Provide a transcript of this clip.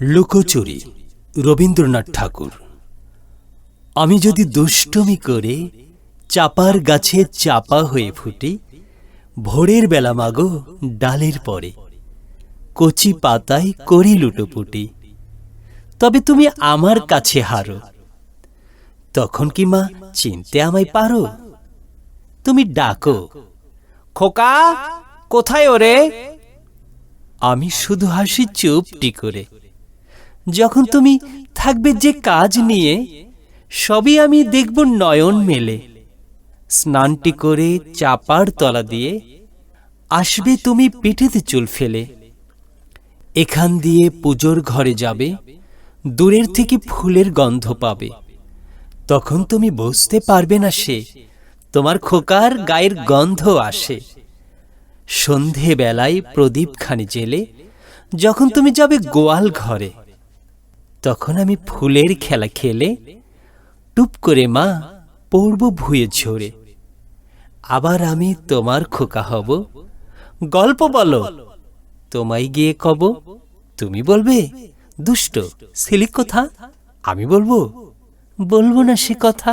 লুকোচুরি রবীন্দ্রনাথ ঠাকুর। আমি যদি দুষ্টুমি করে চাপার গাছে চাপা হয়ে ফুটি, ভোরের বেলা মাগো ডালের পরে কচি পাতায় করি লুটোপুটি, তবে তুমি আমার কাছে হারো, তখন কি মা চিনতে আমায় পারো? তুমি ডাকো, খোকা কোথায় ওরে? আমি শুধু হাসি চুপটি করে। যখন তুমি থাকবে যে কাজ নিয়ে, সবই আমি দেখব নয়ন মেলে। স্নানটি করে চাপার তলা দিয়ে আসবে তুমি পিঠেতে চুল ফেলে। এখান দিয়ে পুজোর ঘরে যাবে, দূরের থেকে ফুলের গন্ধ পাবে। তখন তুমি বুঝতে পারবে না সে তোমার খোকার গায়ের গন্ধ আসে। সন্ধে বেলায় প্রদীপখানি জেলে যখন তুমি যাবে গোয়াল ঘরে, তখন আমি ফুলের খেলা খেলে টুপ করে মা পড়ব ভুঁয়ে ঝরে। আবার আমি তোমার খোকা হব, গল্প বলো তোমায় গিয়ে কব। তুমি বলবে দুষ্ট সিলি কথা, আমি বলবো না সে কথা।